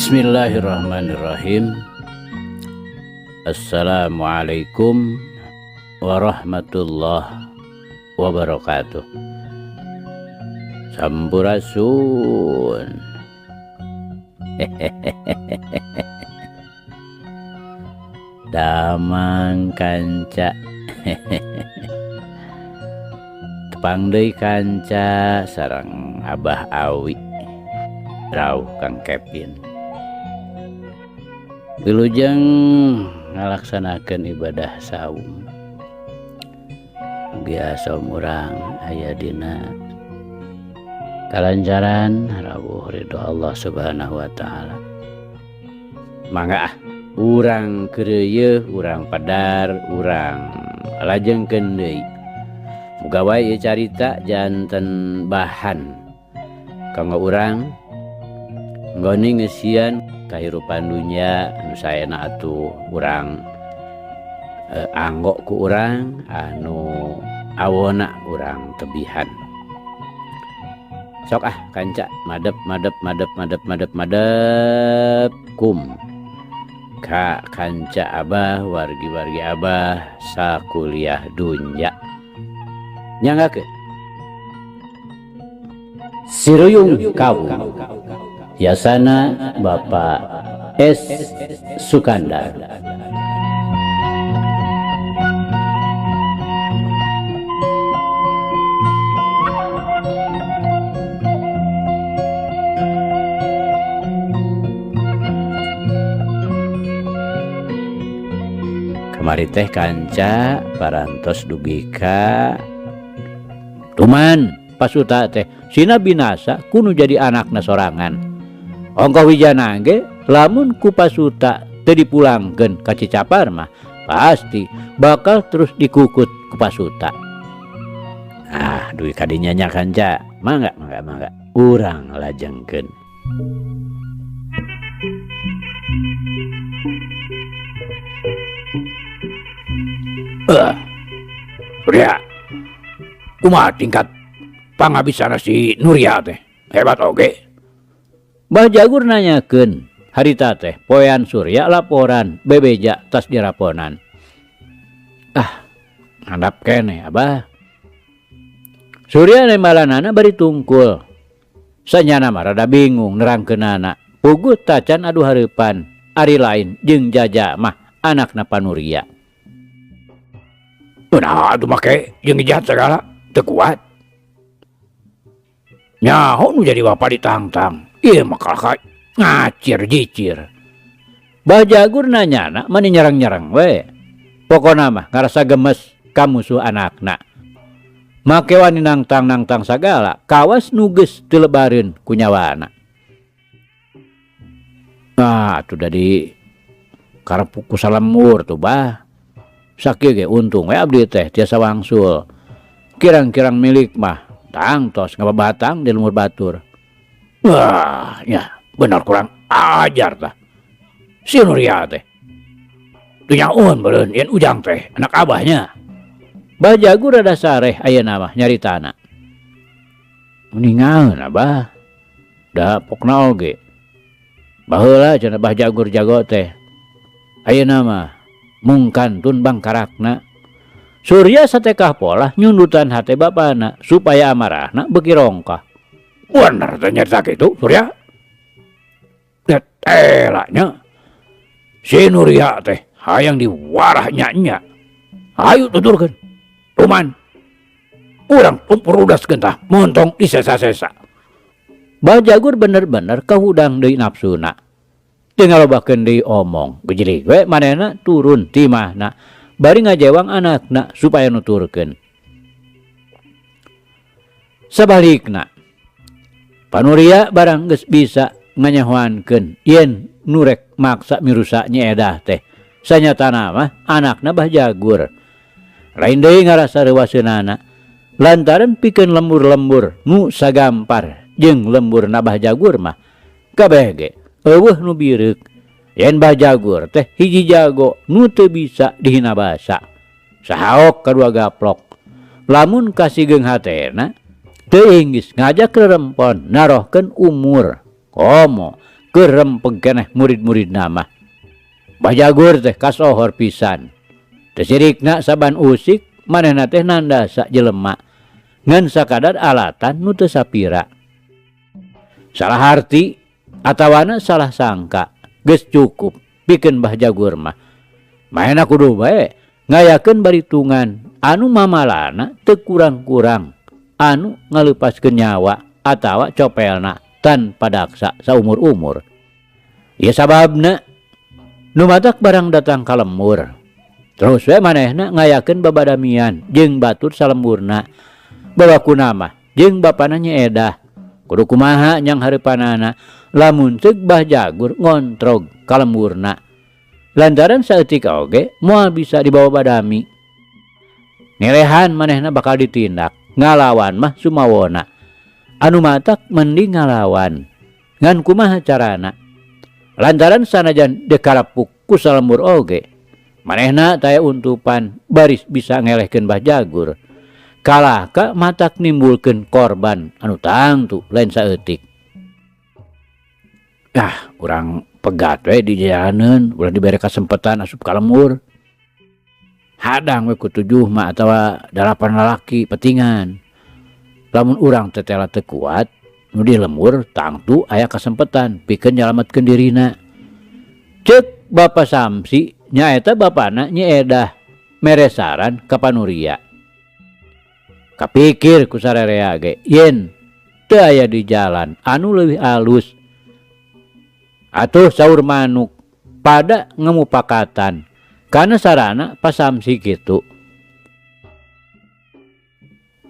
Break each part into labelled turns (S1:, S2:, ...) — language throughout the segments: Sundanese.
S1: Bismillahirrahmanirrahim. Assalamualaikum warahmatullahi wabarakatuh. Sampurasun. Damang kanca. Tepang deui kanca sareng Abah Awi. Rauh Kang Kevin. Wilujeng ngalaksanakeun ibadah saum. Biasa urang aya dina kalancaran rawuh ridho Allah Subhanahu wa taala. Mangga urang keureuy, urang padar, urang lajengkeun deui. Muga wae ieu carita janten bahan kanggo urang nggoni ngeusian kahirupan dunya anu saena atuh urang anggo ku urang anu awona urang tebihan. Sok kanca madep kum ka kanca Abah wargi-wargi Abah sakuliah dunya. Nyanggakeun Siruyung Kawu Yasana Bapak S. Sukandar. Kamari teh kanca parantos dugi ka tuman pasuta teh sina binasa kudu jadi anakna sorangan. Ongko wijana ge lamun ku pasuta teu dipulangkeun ka Cicapar mah pasti bakal terus dikukut ku pasuta. Duit kadinya nya kanca. Mangga. Urang lajengkeun.
S2: Surya, kumaha tingkat pangabisana si Nuria teh? Hebat oge.
S1: Mbah Jagur nanyakeun, harita teh poean Surya laporan bebeja tas diraponan.
S2: Handap kene Abah.
S1: Surya nembalanana bari tungkul. Sanyana mah rada bingung nerangkeunana. Puguh tacan adu hareupan, ari lain jeung Jaja mah anakna Panuria.
S2: Nah, atuh make jeung jahat segala teu kuat. Nyaho nu jadi bapa ditangtang. Ieu mah kalaka ngacir jicir.
S1: Mbah Jagur nanyana mani nyerang-nyerang we. Pokona mah ngarasa gemes ka musuh anakna. Make wani nangtang sagala, kawas nu geus teu lebareun ku nyawana. Atuh da di karep ku salemur tuh bah. Sakieu ge untung we abdi teh tiasa wangsul. Kirang-kirang milik mah tangtos ngababatang di lumur batur.
S2: Wah, ya benar kurang ajar tah. Si Nuria teh. Teu nyaun beureun yen ujang teh anak abahnya.
S1: Mbah Jagur rada sareh ayeuna mah nyaritana.
S2: Meningaeun Abah.
S1: Da pokna oge. Baheula cenah Mbah Jagur jago teh. Ayeuna mah mungkantun bangkarakna. Surya satekah pola nyundutan hate bapana supaya amarahna beuki rongkah.
S2: Bener teh nyarita kitu Surya. Elanya si Nuria teh hayang diwarah nya. Ayo tuturkeun. Tuman. Urang purudaskeun tah montong disesa-sesa.
S1: Mbah Jagur bener-bener kahudang deui nafsuna. Teu ngalobakeun deui omong. Gejelig we manehna turun ti imahna bari ngajewang anakna supaya nuturkeun. Sabalikna Panuria barang geus bisa nganyahoankeun yen nurek maksa mirusa nyeedah teh. Sanyatana mah anakna Mbah Jagur. Lain deui ngarasa reuwaseunana lantaran pikeun lembur-lembur nu sagampar jeung lemburna Mbah Jagur mah kabeh ge eueuh nu bireuk. Yen Mbah Jagur teh hiji jago nu teu bisa dihina basa. Sahaok kadua gaplok. Lamun kasigeung hatena teu inggis ngajak rerempon narohkeun umur. Komo kerempeg keneh murid-murid nama. Bajagur teh kasohor pisan. Tesirikna saban usik manehna teh nandasa jelema ngan sakadar alatan nu teu sapira. Salah arti atawana salah sangka geus cukup pikeun Mbah Jagur mah. Maena kudu bae ngayakeun baritungan anu mamalana teu kurang-kurang anu ngaleupaskeun nyawa atawa copelna tanpa daksa saumur-umur. Ya sababna nu matak barang datang ka lembur. Terus we manehna ngayakeun babadamian jeung batur salemburna. Babakuna mah jeung bapana nyeedah. Kudu kumaha nyang hareupanana lamun ceuk Mbah Jagur ngontrog ka lemburna. Lantaran saeutik oge moal bisa dibawa badami. Ngerehan manehna bakal ditindak, ngalawan mah sumawona. Anu matak mending ngalawan. Ngan kumaha carana? Lantaran sanajan dekarapuk ku salembur oge, manehna taya untupan baris bisa ngelehkeun Mbah Jagur. Kalah ka matak nimbulkeun korban anu tangtu lain saeutik. Urang pegat we di jalaneun, ulah dibere kasempetan asup ka lembur. Hadang we ku 7 mah atawa 8 lalaki petingan. Lamun urang tetela teu kuat nu di lembur tangtu aya kasempetan pikeun nyalametkeun dirina. Ceuk Bapa Samsi nyaeta bapana nyeedah mere saran ka Panuria. Kapikir ku sararea ge yen teu aya di jalan anu leuwih alus. Atuh saur manuk pada ngemupakatan kana sarana pasamsi kitu.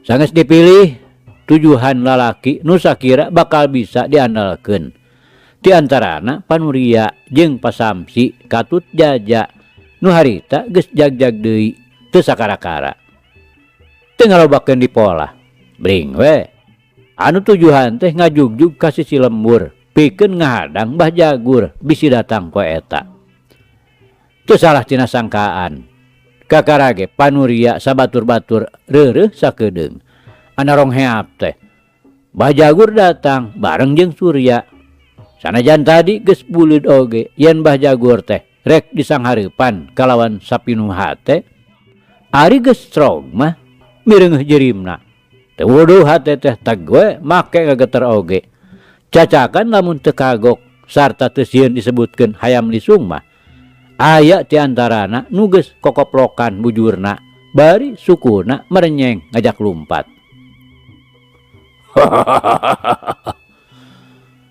S1: Sanggeus dipilih 7 lalaki nu sakira bakal bisa diandalkeun. Di antarana Panuria jeung pasamsi Katut Jaja nu harita geus jag-jag deui teu sakara-kara. Teu ngalobakeun di pola. Bring we. Anu tujuan teh ngajugjug ka sisi lembur pikeun ngahadang Mbah Jagur bisi datang poe eta. Teu salah tina sangkaan. Kakara ge Panuria sabatur-batur reureuh sakedeung. Anarong heap teh. Mbah Jagur datang bareng jeung Surya. Sanajan tadi geus buleud oge yen Mbah Jagur teh rek disanghareupan kalawan sapinuha teh. Ari geus strong mah mireungeuh jerimna. Teu wuduh hate teh tag we make ngageter oge. Cacakan lamun teu kagok sarta teu sieun disebutkeun hayam lisung mah. Aya ti antarana nu geus kokoplokan bujurna bari sukuna merenyeng ngajak lumpat.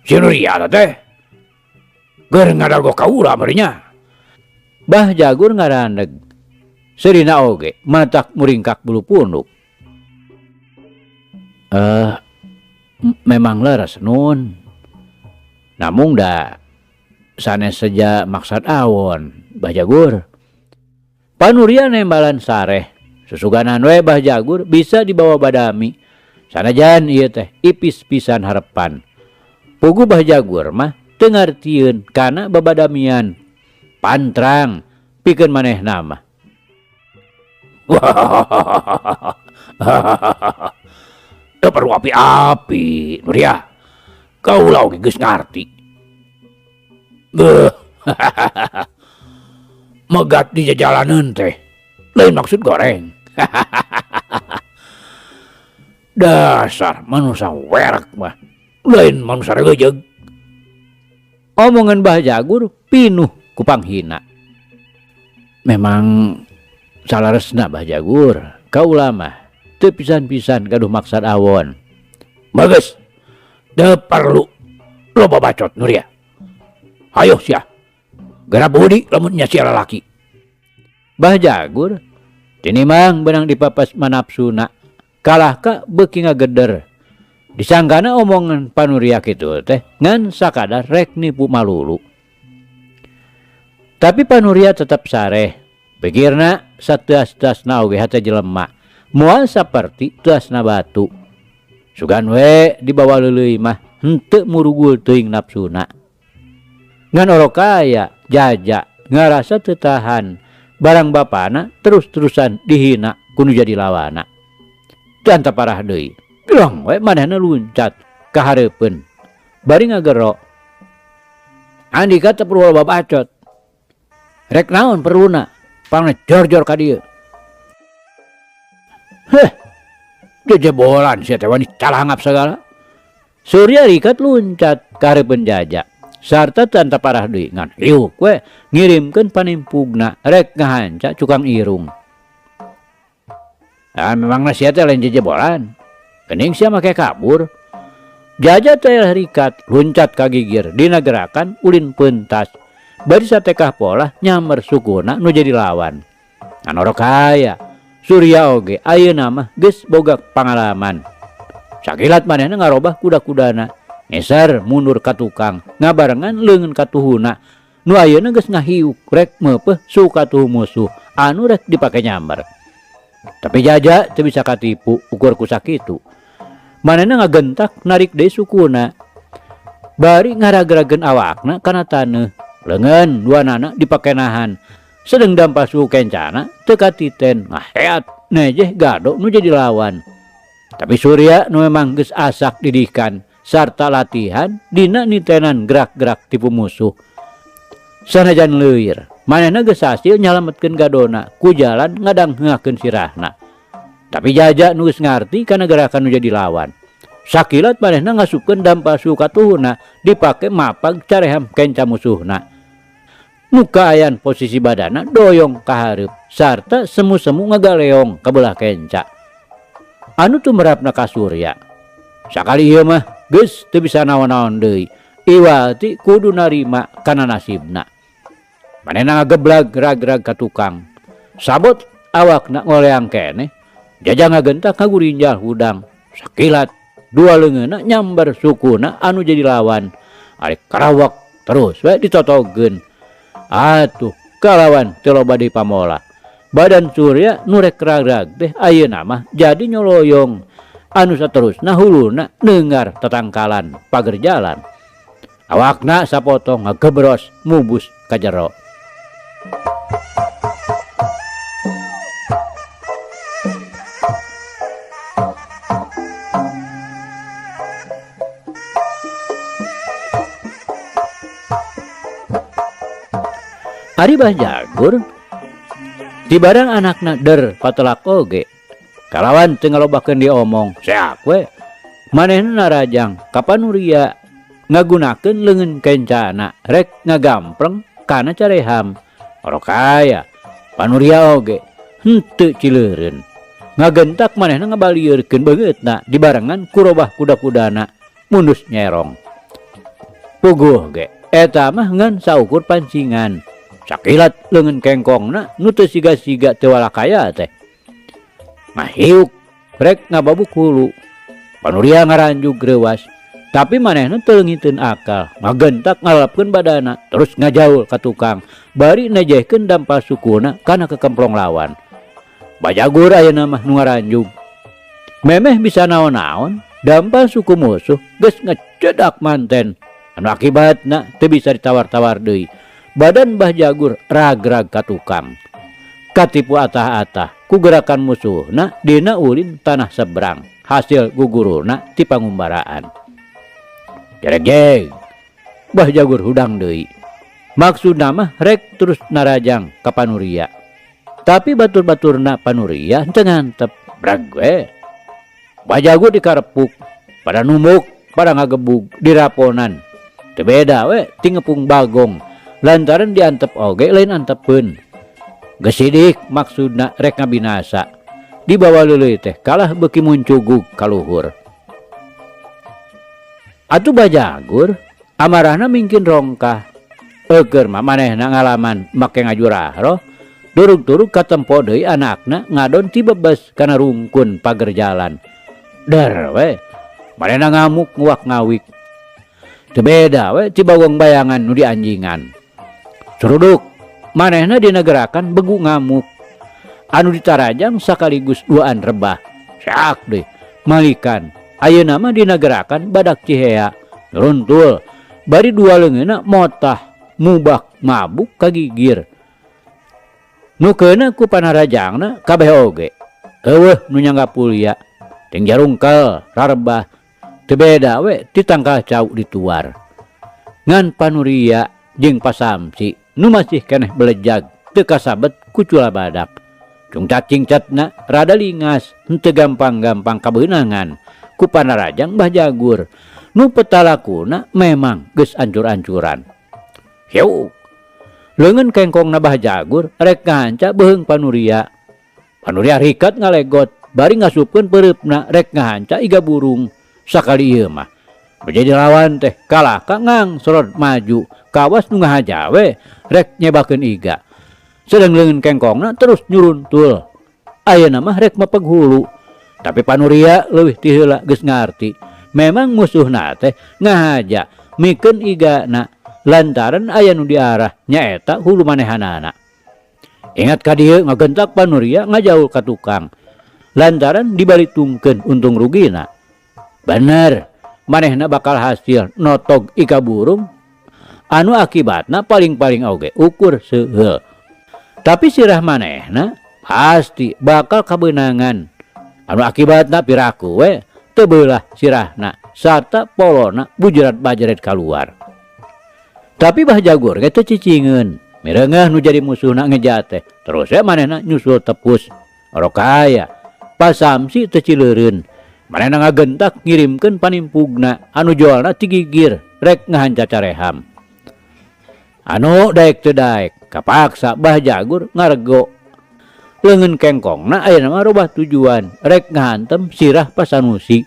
S2: Si Nuria teh keur ngadalgo ka urang meureunnya.
S1: Mbah Jagur ngarandeg. Serina oge matak muringkak bulu punduk. Memang leres nun. Namung da sanes saja maksud awon Mbah Jagur. Panuria nembalan sareh. Susuganan we Mbah Jagur bisa dibawa badami. Sanajan ieu teh ipis pisan harepan. Pugu Mbah Jagur mah teu ngartieun kana babadamian pantrang pikeun manehna mah.
S2: Teu perlu api-api, Nuria. Kaula oge geus ngarti. Megat di jalaneun teh lain maksud goreng. Dasar manusia werek mah lain manusia regeujeg.
S1: Omongan Mbah Jagur pinuh ku panghina. Memang salaresna Mbah Jagur, kaula mah teu pisan-pisan gaduh maksad awon.
S2: Bagus. Teu perlu loba bacot Nuria. Hayo sia. Gara budi lamun nya sia lalaki.
S1: Mbah Jagur tinimang benang dipapas manapsuna. Kalah ka beuki ngageder. Disanggana omongan Panuria kitu teh ngan sakadar rek nipu malulu. Tapi Panuria tetap sareh. Pikirna sateas-teasna oge hate jelema moal saperti teasna batu. Sugan we dibawa leuleuy mah henteu murugul teuing nafsuna. Ngan orokaya Jaja ngarasa teu tahan barang bapana terus-terusan dihina kudu jadi lawana. Teu anta parah deui. Bilang we manehna luncat ka hareupeun. Bari ngagero.
S2: Andika teu perlu babacot. Rek naon perluna? Pangna jor-jor ka dieu. Heh. Jejebolan sia teh wani calangap segala.
S1: Surya rikat luncat ka hareupeun jajak. Sarta tanta parah deui ngan hiuk we ngirimkeun panimpugna rek ngahanca cukang irung.
S2: Memangna sia teh lain jejebolan.
S1: Geuning sia make kabur. Jajak teh rikat luncat ka gigir dina gerakan ulin peuntas. Bari satekah pola nyamber sukuna nu jadi lawan. Anorok aya. Surya oge ayeuna mah geus boga pangalaman. Sakilat manehna ngarobah kuda-kudana, ngeser mundur ka tukang, ngabarengan leungeun katuhuna. Nu ayeuna geus ngahiuk rek meupeuh sukatuh musuh anu rek dipake nyamber. Tapi Jaja teu bisa katipu ukur ku sakitu. Manehna ngagentak narik deui sukuna. Bari ngaragrageun awakna kana taneuh. Leungeun duanana dipake nahan. Sedeng dampasu kencana teu katiten ngaheat nejeh gado nu jadi lawan. Tapi Surya nu memang geus asak didikan sarta latihan dina nitenan gerak-gerak tipu musuh. Sanajan leuwir, manehna geus hasil nyalametkeun gadona ku jalan ngadangheungkeun sirahna. Tapi Jaja nu geus ngarti kana gerakan nu jadi lawan. Sakilat manehna ngasupkeun dampasu katuhuna dipake mapag careham kenca musuhna. Mukayan posisi badana doyong ka hareup sarta semu-semu ngagaleong ka beulah kenca. Anu tumrapna ka Surya. Sakali ieu mah geus teu bisa naon-naon deui. Iwati kudu narima kana nasibna. Manehna ngageblag rag-rag ka tukang. Sabot awakna ngoleang keneh. Jaja ngagentak ngagurinjal hudang. Sakilat dua leungeunna nyamber sukuna anu jadi lawan. Ari karawak terus we ditotogkeun. Atuh kalawan teu loba deui pamola. Badan Surya nu rek ragrag teh ayeuna mah jadi nyoloyong. Anu saterusna huluna neungar tatangkalan pager jalan. Awakna sapotong ngagebros mubus ka jero. Ari Bajagur di barang anakna der patelak oge kalawan teu ngalobakeun diomong seak we manehna narajang ka Panuria ngagunakeun leungeun kencana rek ngagampreng kana careham. Orok aya Panuria oge henteu cileureun ngagentak manehna ngabalieurkeun beungeutna dibarengan ku robah kuda-kudana mundus nyerong. Puguh ge eta mah ngan saukur pancingan. Sakilat leungeun kengkongna nu teu siga-siga teu walakaya teh. Ngahiuk rek ngababuk hulu. Panuria ngaranjug reuwas, tapi manehna teu leungiteun akal, ngagentak ngalepkeun badana terus ngajaul ka tukang, bari nejehkeun dampa sukuna kana kekemplong lawan. Bajagur ayeuna mah nu ngaranjug. Memeh bisa naon-naon, dampa suku musuh geus ngecedak manten. Anu akibatna teu bisa ditawar-tawar deui. Badan Mbah Jagur rag-rag ka tukang. Katipu atah-atah ku gerakan musuhna dina ulin tanah seberang. Hasil guguruna ti pangumbaraan. Jereg-jeg. Mbah Jagur hudang deui. Maksudna mah rek terus narajang ka Panuria. Tapi batur-baturna Panuria henteu ngantep. Brag we. Mbah Jagur dikarepuk, pada numuk, pada ngagebug diraponan. Teu beda we ti ngepung bagong. Lantaran diantep oge lain antepeun. Gesidik maksudna rek ngabinasa. Di bawah leuleui teh kalah beuki muncugug ka luhur. Atuh Bajagur amarahna mingkin rongkah. Eukeur mah manehna ngalaman make ngajurah roh. Durug-durug katempo deui anakna ngadon ti bebes kana rungkun pager jalan. Der we. Manehna ngamuk nguak ngawik. Teu beda we ti bawang bayangan nu dianjingan. Ceruduk, manehna dina gerakan begu ngamuk. Anu ditarajang sakaligus duaan rebah. Syak deh, malikan. Ayeuna mah dina gerakan badak cihea. Runtul, bari dua leungeunna motah, mubak mabuk kagigir. Nukeuna ku panarajangna kabeh oge. Eueuh nu nyangga pulia. Ting jarungkel, rarebah. Teu beda we ti tangkal cau dituar. Ngan Panuria jeung pasamsi nu masih keneh belejag teu kasabet ku cula badak. Cung cacing-catna rada lingas henteu gampang-gampang kabeunangan ku Panarajang Mbah Jagur nu petalakuna memang geus ancur-ancuran.
S2: Hiu,
S1: Leungeun kengkongna Mbah Jagur rek ngahanca beheung Panuria. Panuria rikat ngalegot bari ngasupkeun peureupna rek ngahanca iga burung. Sakali ieu mah menjadi lawan teh kalaka ngangsorot maju kawas nu ngahajawe rek nyebakeun iga. Sedang leungeun kengkongna terus nyuruntul. Ayeuna mah rek mepeg hulu. Tapi Panuria leuwih ti heula geus ngarti. Memang musuhna teh ngahaja mikeun igana lantaran aya nu diarah nyaeta hulu manehanana. Ingat ka dieu ngagentak Panuria ngajaul ka tukang. Lantaran dibalitungkeun untung rugina. Bener, manehna bakal hasil notog ika burung anu akibatna paling-paling oge ukur seueul. Tapi sirah manehna pasti bakal kabeunangan anu akibatna piraku we teu beulah sirahna sarta polona bujerat bajeret kaluar. Tapi Mbah Jagur ge teu cicingeun, mireungeuh nu jadi musuhna ngejat teh. Terus manehna nyusul tepus. Orokaya pasamsi teu cileureun. Manehna ngagentak ngirimkeun panimpugna anu joalna ti Gigir rek ngahanca careham. Anu daek teu daek kapaksa Mbah Jagur ngarego. Leungeun kengkongna ayeuna mah robah tujuan rek ngahantem sirah Pasanusi.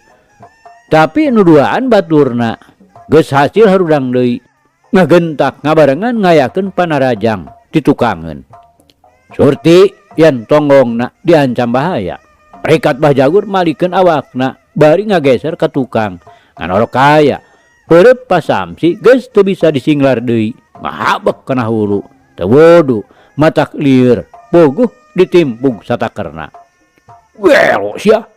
S1: Tapi nu duaan baturna geus hasil harudang deui. Ngagentak ngabarengan ngayakeun Panarajang ditukangeun. Surti yen tonggongna diancam bahaya. Rikat Mbah Jagur malikeun awakna bari ngageser ka tukang. Ngan orokaya peureut pasamsi geus teu bisa disinglar deui. Ngahabek kana hulu. Teu wudu matak lieur bogoh ditimpug satakerna.
S2: welo sia.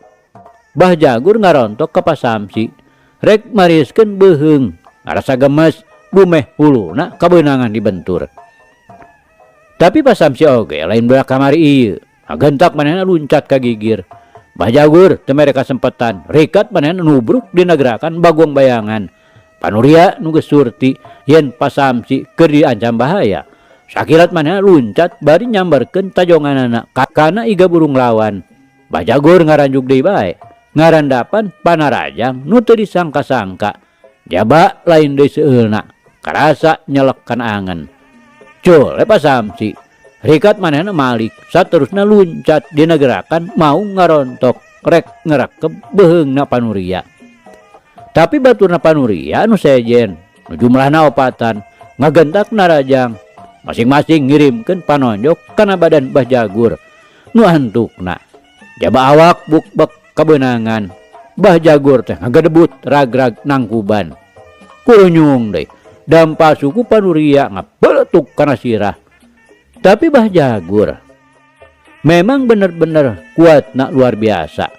S1: Mbah Jagur ngarontok ka pasamsi rek mariskeun beheung ngarasa gemes bumeh huluna kabeunangan dibentur. Tapi pasamsi oge lain beula kamari ieu. Ngagentak manehna luncat ka Gigir. Mbah Jagur teu mere kasempetan rikat manehna nubruk dina gerakan Bagong Bayangan. Panuria nu geus surti yen pasamsi keur diancam bahaya. Sakilat manehna luncat bari nyamberkeun tajonganana kana iga burung lawan. Mbah Jagur ngaranjuk deui bae. Ngarandapan Panarajang nu teu disangka-sangka. Jaba lain deui seueulna. Karasa nyelekkan angen. Cul pasamsi rikat manehna malik saterusna luncat dina gerakan mau ngarontok rek ngerekep beheungna Panuria. Tapi baturna Panuria nu sejen nu jumlahna opatan ngagentak Narajang masing-masing ngirimkeun panonjok kana badan Mbah Jagur nu hantukna. Jaba awak bukbek kabeunangan Mbah Jagur teh ngagedebut ragrag nangkuban. Kurunyung deui dampa suku Panuria ngabeletuk kana sirah. Tapi Mbah Jagur memang bener-bener kuatna luar biasa.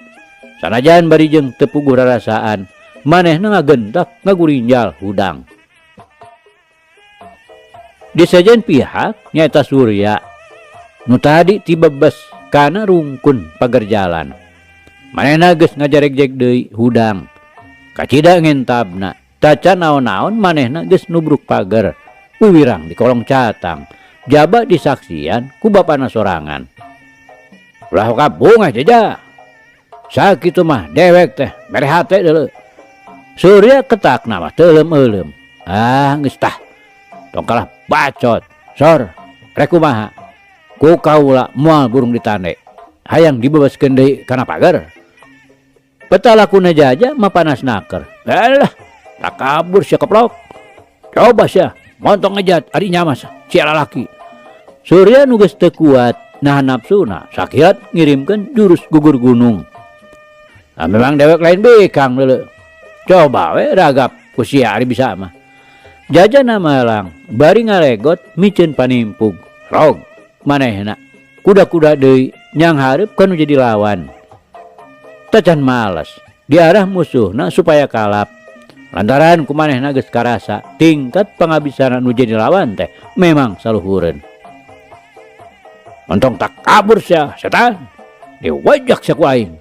S1: Sanajan bari jeung teu puguh rarasaan, manehna ngagentak ngagurinjal hudang. Di sajen pihak nyaeta Surya nu tadi tibebes kana rungkun pagar jalan. Manehna geus ngajareg-jeg deui hudang. Kacida ngentabna tacan naon-naon manehna geus nubruk pagar. Wiwirang di kolong catang. Jaba disaksian ku bapana sorangan. Ulah kabung aja. Sakitu mah dewek teh mere hate deuleu. Surya ketakna mah teu eulem-eulem. Ah geus tah. Tong kalah bacot. Sor, rek kumaha? Ku kaula moal burung ditande. Hayang dibebaskeun deui kana pagar. Petalakuna jaja mah panas naker. Alah, tak kabur sia keplok. Coba sia montong ngejat ari nyamas sia lalaki. Surya nu geus teu kuat nahan nafsuna sakiat ngirimkeun jurus gugur gunung. Nah, memang dewek lain bekang deuleu. Coba we ragap ku sia ari bisa mah. Jajana malang bari ngalegot micen panimpug. Rog manehna kuda-kuda deui nyang hareup kanu jadi lawan. Tacan males diarah musuhna supaya kalap. Lantaran ku manehna geus karasa tingkat pangabisana nu jadi lawan teh memang saluhureun. Montong tak kabur sia setan. Diwajak sia ku aing.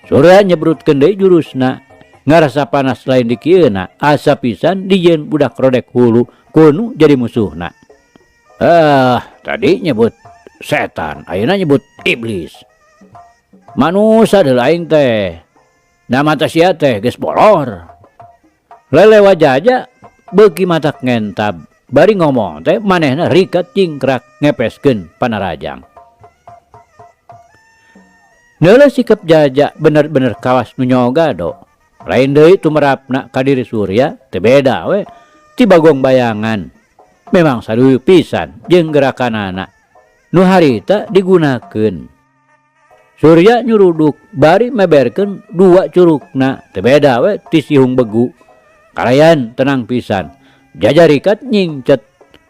S1: Surya nyebrutkeun deui jurusna ngarasa panas lain di kieuna asa pisan dijieun budak rodek hulu kudu jadi musuhna.
S2: Tadi nyebut setan, ayeuna nyebut iblis. Manusia deul aing teh. Nama teh sia teh geus bolor.
S1: Lele wajaja beuki matak ngentab bari ngomong teh manehna rikat cingkrak ngepeskeun Panarajang. Neuleuh sikap Jaja bener-bener kawas nu nyoga do. Lain deui tumerapna ka diri Surya teu beda we ti Bagong Bayangan. Memang saduyu pisan jeung gerakanana nu harita digunakeun. Surya nyuruduk bari meberkeun 2 curugna teu beda we ti Sihung Begu. Kalayan tenang pisan. Jaja rikat nyingcet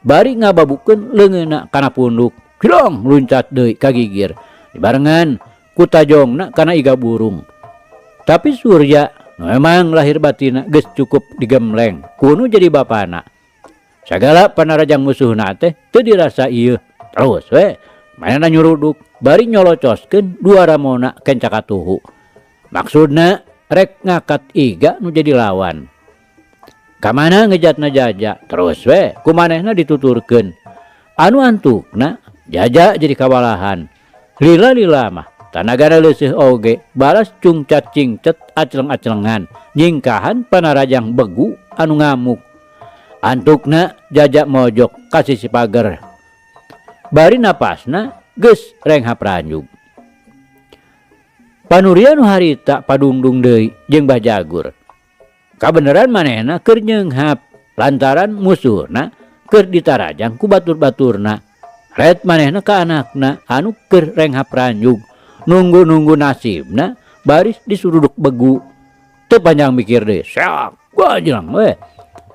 S1: bari ngababukeun leungeunna kana punduk. Cilong luncat deui ka gigir. Dibarengan ku tajongna kana iga burung. Tapi Surya memang lahir batina geus cukup digemleng kudu jadi bapana. Sagala Panarajang musuhna teh teu dirasa ieu. Terus we manehna nyuruduk bari nyolocoskeun 2 ramona kencakatuhu. Maksudna rek ngakat iga nu jadi lawan. Kamana ngejatna Jaja terus we ku manehna dituturkeun. Anu antukna Jaja jadi kawalahan. Lila-lila mah tanagana leuseuh oge balas cungcat cingcet aceleng-acelengan nyingkahan Panarajang Begu anu ngamuk. Antukna Jaja mojok ka sisi pager. Bari napasna geus renghap ranjug. Panuria nu harita padungdung deui jeung Bajagur. Kabeneran manehna keur nyeunghap lantaran musuhna keur ditarajang ku batur-baturna. Ret manehna ka anakna anu keur renghap ranjug nunggu-nunggu nasibna baris disuruduk Begu. Teu panjang mikir deui, sak gua jelang we.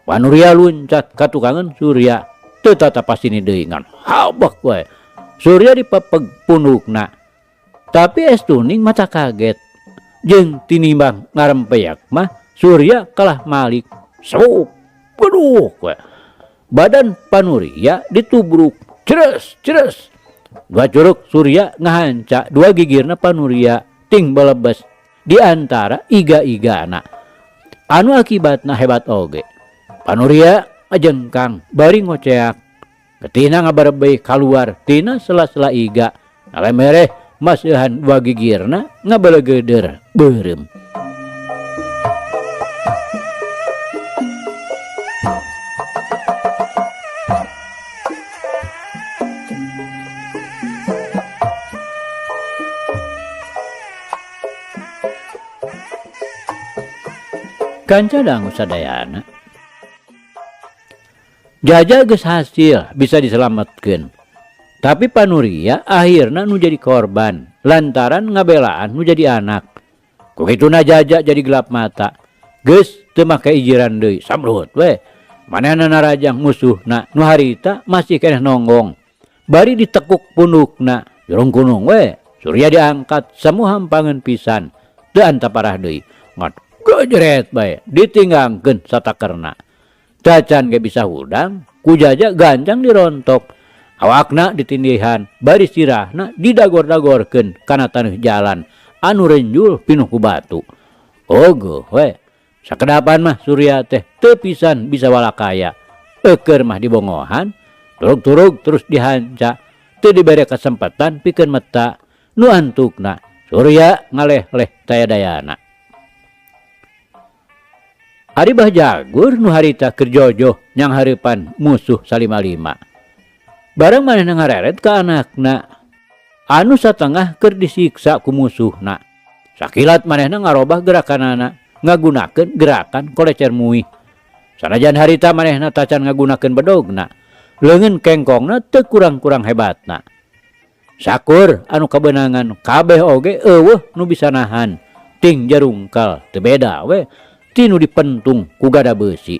S1: Panuria luncat ka tukangan Surya. Teu tatapasini deui ngan habak we. Surya dipepeg pundukna. Tapi estuning mata kaget. Jeung tinimbang ngarempeyak mah Surya kalah malik. Sok beduk we. Badan Panuria ditubruk. Ceres. 2 curug Surya ngahanca 2 gigirna Panuria ting balebes di antara iga-igana. Anu akibatna hebat oge. Panuria ngajengkang bari ngoceak. Ketina ngabarebeh kaluar tina sela-sela iga. Ngalemereh maseuhan 2 gigirna ngabelegeder beureum. Kanca dangu sadayana. Jaja geus hasil bisa diselamatkeun. Tapi Panuria akhirna nu jadi korban lantaran ngabelaan nu jadi anak. Ku kituna Jaja jadi gelap mata. Geus teu make ijiran deui samrut we. Manehna narajang musuhna nu harita masih keneh nonggong. Bari ditekuk pundukna jurung kunung we. Surya diangkat samuhampangeun pisan. Teu anta parah deui. Ngat gejeret bae ditinggangkeun satakerna. Cacan ge bisa hudang, ku Jaja gancang dirontok. Awakna ditindihan, bari sirahna didagor-dagorkeun kana taneuh jalan anu renjul pinuh ku batu. Ogoh we. Sakedapan mah Surya teh teu pisan bisa walakaya. Eukeur mah dibongohan, turug-turug terus dihanca. Teu dibere kesempatan pikeun meta. Nu antukna Surya ngaleh-leh taya dayana. Ari Bajagur nu harita keur jojoh nyang hareupan musuh salima-lima. Bareng manehna ngareret ka anakna anu satengah keur disiksa ku musuhna. Sakilat manehna ngarobah gerakanana ngagunakeun gerakan kolecer muih. Sanajan harita manehna tacan ngagunakeun bedogna, leungeun kengkongna teu kurang-kurang hebatna. Sakur anu kabeunangan kabeh oge eueuh nu bisa nahan. Ting jarungkal teu beda we tinu dipentung ku gada beusi.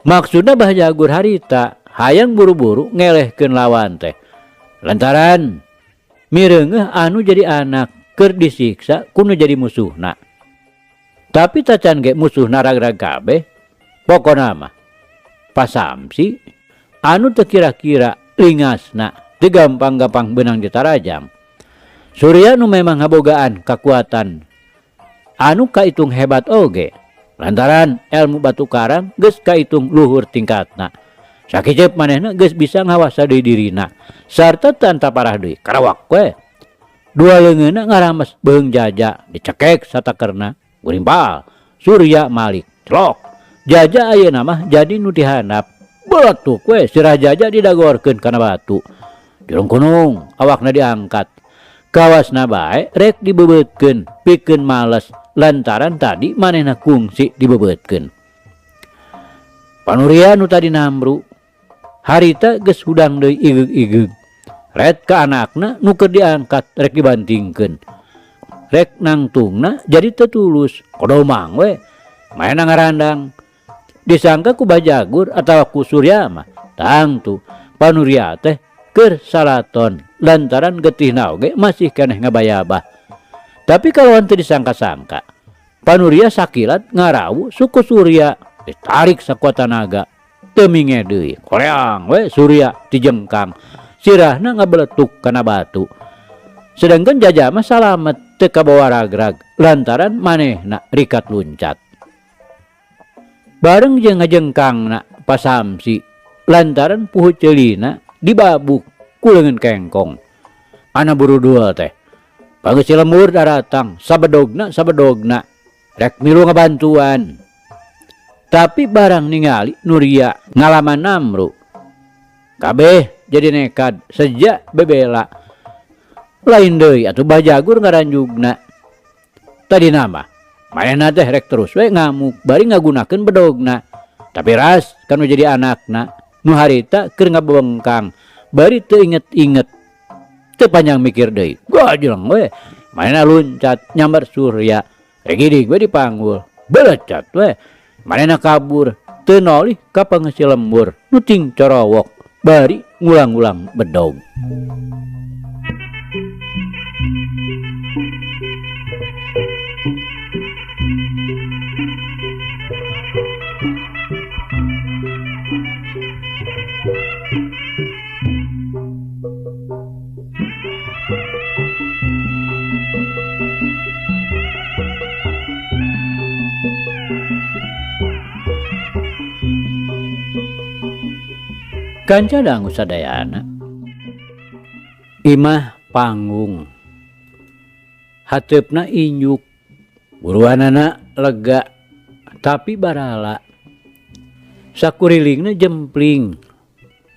S1: Maksudna Bajagur harita hayang buru-buru ngelehkeun lawan teh. Lantaran mireungeuh anu jadi anak keur disiksa ku nu jadi musuhna. Tapi tacan ge musuhna ragrag kabeh. Pokona mah pasamsi anu teu kira-kira lingasna teu gampang-gampang beunang ditarajang. Surya nu memang ngabogaan kakuatan anu kaitung hebat oge. Lantaran ilmu batu karang geus kaitung luhur tingkatna. Sakijep manehna geus bisa ngawasa deui dirina sarta tanta parah deui karawak we. Dua leungeunna ngarames beung Jaja dicekek satakerna gurimpal Surya Malik celok. Jaja ayeuna mah jadi nu dihandap beletuk we sirah Jaja didagorkeun kana batu. Jurung kunung awakna diangkat. Kawasna bae rek dibebeutkeun pikeun males lantaran tadi manehna kungsi dibebeutkeun. Panuria nu tadi nambru harita geus hudang deui igeg-igeg. Ret ka anakna nu keur diangkat rek dibantingkeun. Rek nangtungna jadi tetulus kodomang we maena ngarandang. Disangka ku Bajagur atawa ku Surya mah tangtu Panuria teh keur salaton lantaran getihna oge masih keneh ngabayabah. Tapi kalau teu disangka-sangka Panuria sakilat ngarawu suku Surya ditarik sakuat tenaga teu minge deui koreang we Surya dijengkang sirahna ngabeletuk kana batu. Sedangkan Jaja mah salamet teu kabawa ragrag lantaran manehna rikat luncat. Bareng jeung ngajengkangna pasamsi lantaran puhu ceulina dibabuk ku leungeun kengkong. Ana buru dua teh pangeus lembur daratang sabedogna rek milu ngabantuan. Tapi barang ningali Nuria ngalaman namru kabeh jadi nekad sejak bebela. Lain deui atuh Bajagur ngaranjugna. Tadi nama manehna teh rek terus we ngamuk bari ngagunakeun bedogna. Tapi ras kan jadi anakna nu harita keur ngabengkang bari teu inget-inget teu panjang mikir deui. Gajleng we manehna luncat nyambar Surya rek gidig we dipanggul belecat we manehna kabur teu nolih ka pangeus lembur nu ting corowok bari ngulang-ulang bedog. Kanca dangu sadayana imah panggung hateupna injuk buruanana lega tapi barala sakurilingna jempling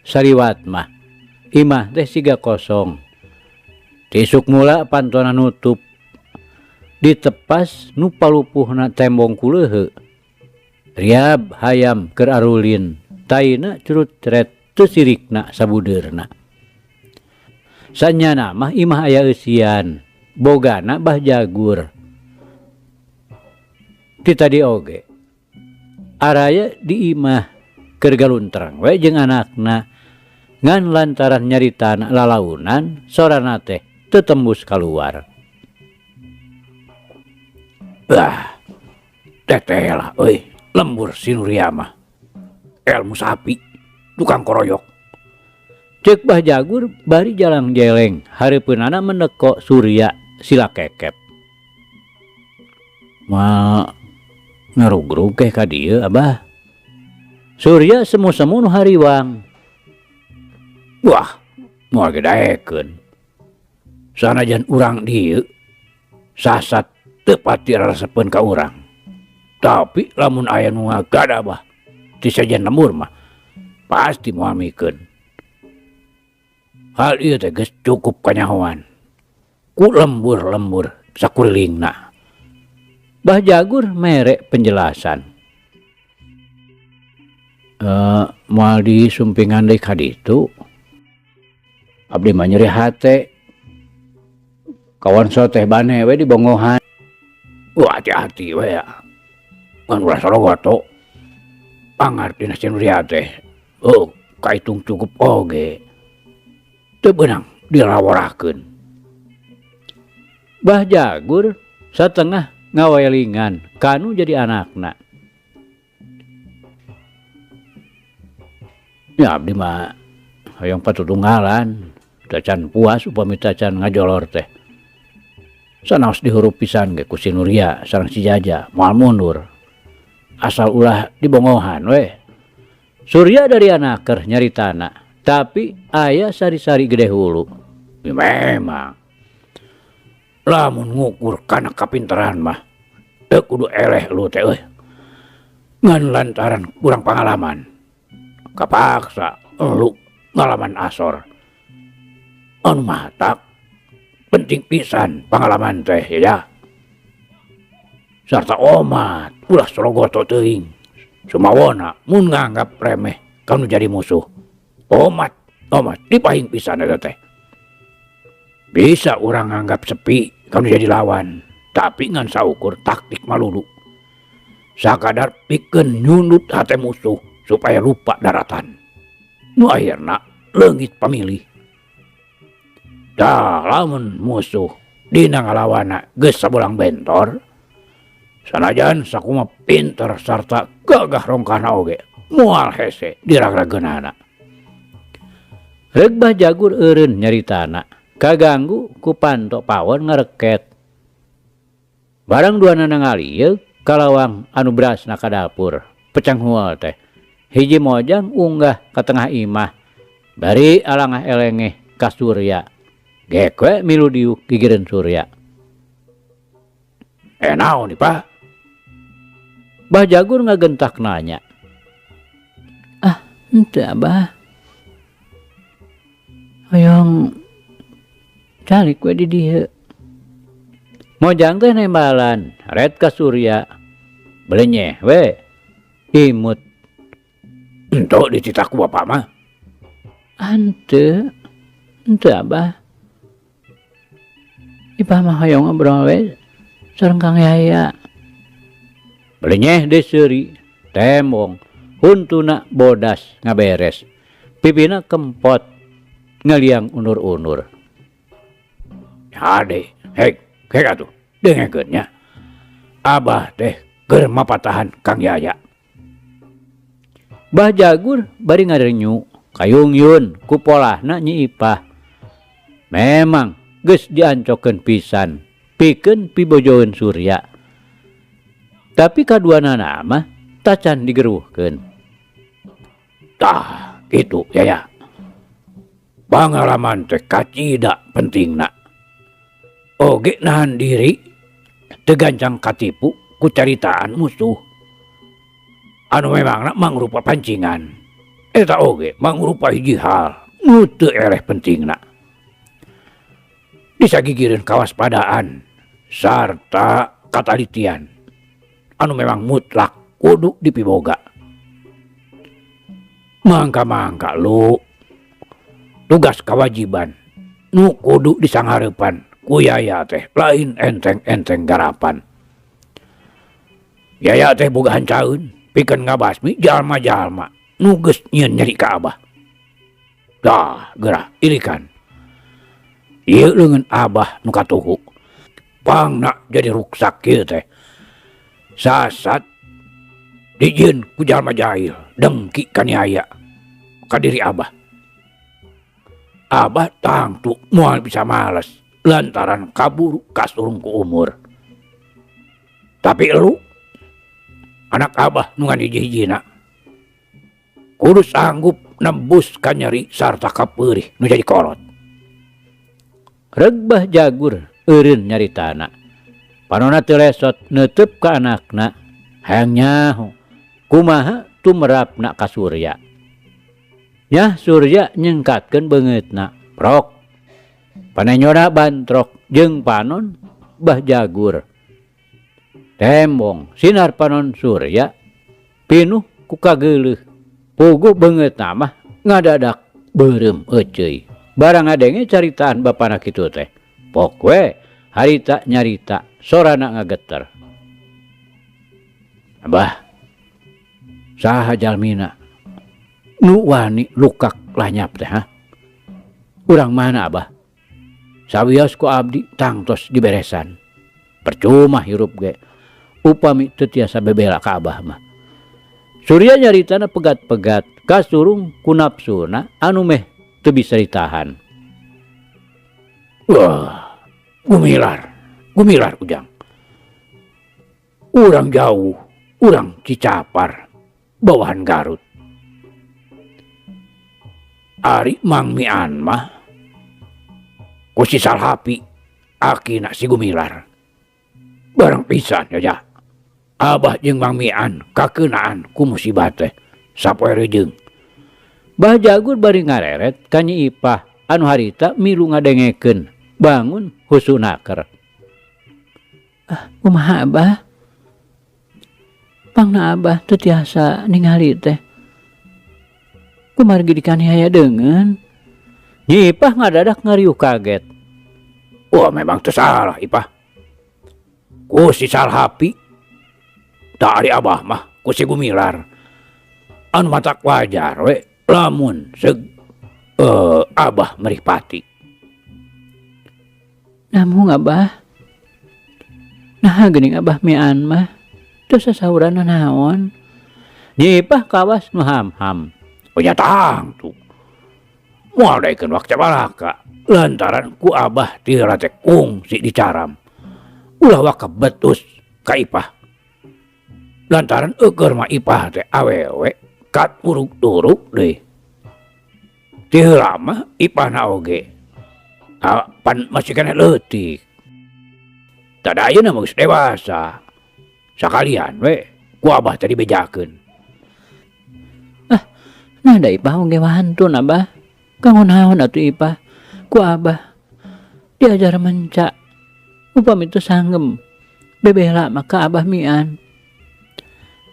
S1: sariwat mah imah teh siga kosong tisuk mula pantona nutup ditepas nu palupuhna tembong kuleuheu riab hayam keur arulin taina curut ceret teu sirikna sabudeurna. Sanyana mah imah aya eusian bogana Bajagur. Ti tadi oge araya di imah keur galuntrang we jeung anakna ngan lantaran nyaritana lalaunan sorana teh teu tembus kaluar. Teteh lah euy lembur si Nuria mah ilmu sapi tukang koroyok. Cek Bajagur bari jalang jeleng hareupeunana meneko Surya sila kekep. Ma ngarugrug keh ka dieu Abah. Surya semu-semu nu hariwang. Wah, moal gedaekeun. Sanajan urang dieu sasat teu pati raresepeun ka urang. Tapi lamun aya nu ngagada Abah ti sajen lembur mah pasti moal mikeun. Hal ieu teh geus cukup kanyahoan ku lembur-lembur sakurilingna. Bajagur mere penjelasan. Moal disumpingan deui ka ditu. Abdi mah nyeri hate. Kawan soteh bane we di bongohan. Wah hati-hati we ya. Mun ulah sorogoto. Pangartina si Nuria teh. Oh, kaitung cukup oge. Teu beunang dilaworakeun. Bajagur satengah ngawelingan kanu jadi anakna. Ya abdi mah hoyong patutunggalan tacan puas upami tacan ngajolor teh. Sanaos dihurup pisan ge ku si Nuria sareng si Jaja moal mundur.
S2: asal ulah dibongohan we.
S1: Surya dari anaker nyaritana, tapi aya sari-sari gede hulu.
S2: Ya, memang lamun ngukur kana kapinteran mah teu kudu eleh lu teh euy. Ngan lantaran kurang pengalaman kapaksa lu ngalaman asor. Anu matak penting pisan pengalaman teh ya. Sarta omat ulah sorogoto teuing. Sumawona mun nganggap remeh kanu jadi musuh. Omat dipahing pisan eta teh. Bisa orang nganggap sepi kanu jadi lawan, tapi ngan saukur taktik malulu. Sakadar pikeun nyundut hate musuh supaya lupa daratan. Nu akhirna leungit pamilih. Dah lamun musuh dina ngalawana geus sabulang bentor, sanajan sakuma pinter sarta gagah rongkana oge moal hese diragrageunana.
S1: Reg Bahjagur eureun nyaritana, kaganggu ku panto pawon ngareket. Barang duana ngalieu kalawang anu berasna ka dapur, pecang hual teh. Hiji mojang unggah ka tengah imah, bari alangah elengeh ka Surya. Gek we milu diuk gigireun Surya.
S2: Naon nih Pak?
S1: Bahjagur ngagentak nanya. Henteu Abah. Hoyong calik we di dieu. Mojang teh nembalan, red ka Surya. Belenyeh we. Imut.
S2: Ento dititaku bapak mah.
S1: Henteu Abah. Ipah mah hoyong ngobrol we sareng Kang Yaya.
S2: Belenyeh deui seuri, tembong, huntuna bodas ngaberes. Pipina kempot, ngaliang unur-unur. Hade, hek atuh, dengekeun nya. Abah teh keur mapatahan Kang Yaya.
S1: Bahjagur bari ngarenyu, kayungyun ku polahna Nyi Ipah. Memang geus diancokeun pisan, pikeun pibojoeun Surya. Tapi kaduanana mah tacan digeruhkeun.
S2: Tah, gitu Yaya. Pangalaman teh kacida pentingna. Oge nahan diri teu gancang katipu ku caritaan musuh. Anu memangna mangrupa pancingan. Eta oge mangrupa hiji hal nu teu eleh pentingna. Disagigireun kawaspadaan sarta katalitian anu memang mutlak kudu dipiboga. Mangka lu tugas kewajiban nu kudu disanghareupan ku Yaya teh lain enteng-enteng garapan. Yaya teh boga hancaeun pikeun ngabasmi jalma-jalma nu geus nyieun nyeri ka Abah. Dah geura ilikan. Ieu leungeun Abah nu katuhu. Pangna jadi ruksak kieu teh. Sasat dijieun ku jalma jahil dengki ka Yaya ka diri Abah. Abah tangtu moal bisa males lantaran kaburu kasurung ku umur. Tapi elu anak Abah nu ngan hiji-hijina kudu sanggup nembus ka nyeri sarta kapeurih nu jadi kolot.
S1: Reg Bahjagur eureun nyaritana. Panonna teu lesot neuteup ka anakna, hayang nyaho kumaha tumrapna ka Surya. Nyah Surya nyengkatkeun beungeutna, prok. Panennyona bantrok jeung panon Bahjagur. Tembong sinar panon Surya pinuh ku kageuleuh. Puguh beungeutna mah ngadadak beureum euceuy. Barang ngadenge caritaan bapana kitu teh. Pok we harita nyarita sorana ngageter. Abah, saha jalmina nu wani lukak lanyap teh ha? Urang mana Abah? Sawios ku abdi tangtos diberesan. Percuma hirup ge. Upami teu tiasa bebela ka Abah mah. Surya nyaritana pegat-pegat kasurung ku nafsuna anu meh teu bisa ditahan.
S2: Wah, gumilar ujang. Urang jauh urang Cicapar bawahan Garut. Ari Mang Mian mah ku si Salhapi akina si Gumilar. Barang pisan ya. Abah jeung Mang Mian kakeunaan ku musibah teh sapoe rejeung.
S1: Bah Jagur bari ngareret ka Nyi Ipah anu harita milu ngadengekeun bangun husunaker. Kumaha Abah? Pangna Abah teu tiasa ningali teh. Kumargi dikaniaya deungeun. Nyi Ipah ngadadak ngariuh kaget.
S2: Wah memang teu salah Ipah. Ku si Salhapi da ari Abah mah ku si Gumilar. Anu matak wajar we lamun seg Abah merih pati.
S1: Namung Abah. Nah geuning Abah Mian mah teu sasaurana naon. Nyi Ipah kawas nu ham-ham.
S2: Oh nya tang tuh. Moal daekeun wak cabalaka lantaran ku Abah ti rate kungsi dicaram. Ulah wak betus ka Ipah. Lantaran eukeur mah Ipah teh awewe kat urug-urug deui. Ti heula mah Ipahna oge pan masih kana leutik. Tada ayeuna mah geus dewasa. Sakalian we ku Abah teh dibejakeun.
S1: Nah da Ipah oge wantun Abah. Kangonaon atuh Ipah ku Abah diajar menca. Upami teu sanggem bebela maka Abah Mian.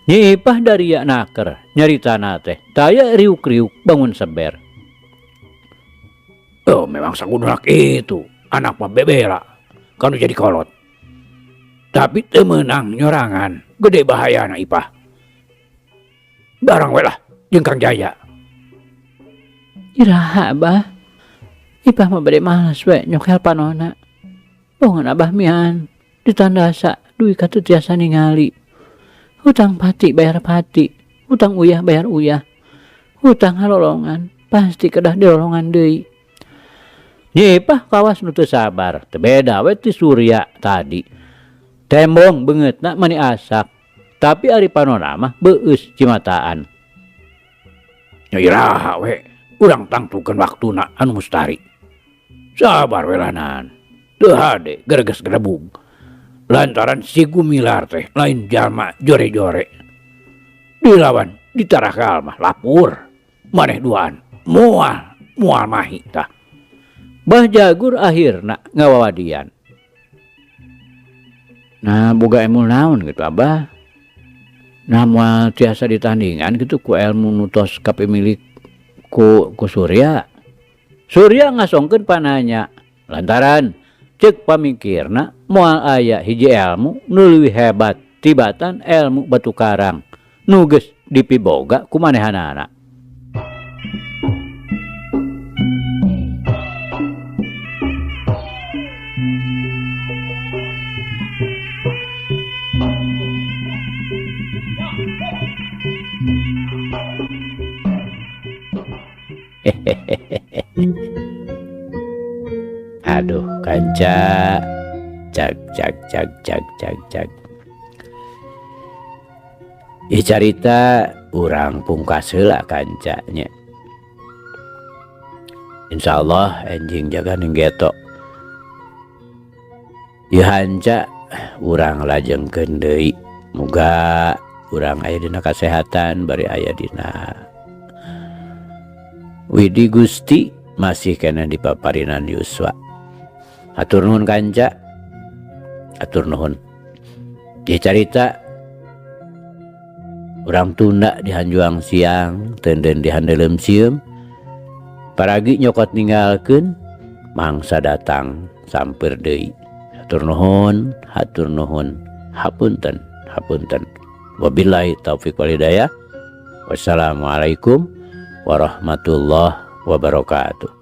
S1: Nyi Ipah daria naker nyaritana teh taya riuk-riuk bangun seber.
S2: Oh memang sakudunak itu anak mah bebela kanu jadi kolot. Tapi teu meunang nyorangan gede bahayana Ipah. Barang we lah jeung Kang Jaya.
S1: Iraha Abah. Ipah mah bade males we nyokel panona. Bongan Abah Mian ditandasa duit ka teu tiasa ningali. Hutang pati bayar pati, hutang uyah bayar uyah. Hutang halolongan pasti kedah dilolongan deui. Nyi Ipah kawas nu teu sabar, teu beda we ti Surya tadi. Tembong beungeutna mani asak, tapi ari panona mah beueus cimataan.
S2: Nya iraha we urang tangtukeun waktuna anu mustari. Sabar we lanan. Teu hade gereges gerebug. Lantaran si Gumilar teh lain jalma jore-jore. Dilawan ditarakal mah lapur. Maneh duaan moal mahi tah.
S1: Bah Jagur akhirna ngawawadian. Nah boga ilmu naon gitu Abah. Nah moal tiasa ditandingan gitu ku ilmu nutos kapimilik ku Surya. Surya ngasongkeun pananya lantaran cek pamikirna moal aya hiji ilmu nu leuwih hebat tibatan ilmu batu karang nu geus dipiboga ku manehanana. Aduh kanca cak. Ieu carita urang pungkas heula kanca nya. Insyaallah enjing jaga ninggeto. Ieu hanca urang lajengkeun deui. Muga urang aya dina kasehatan bari aya dina Widi Gusti masih kena dipaparinan yuswa. Atur nuhun kanca. Atur nuhun. Ieu carita urang tunda di hanjuang siang teudeun di handeuleum sieum. Paragi nyokot ninggalkeun mangsa datang samper deui. Hatur nuhun, hapunten. Wabillahi taufiq wal hidayah. Wassalamualaikum warahmatullahi wabarakatuh.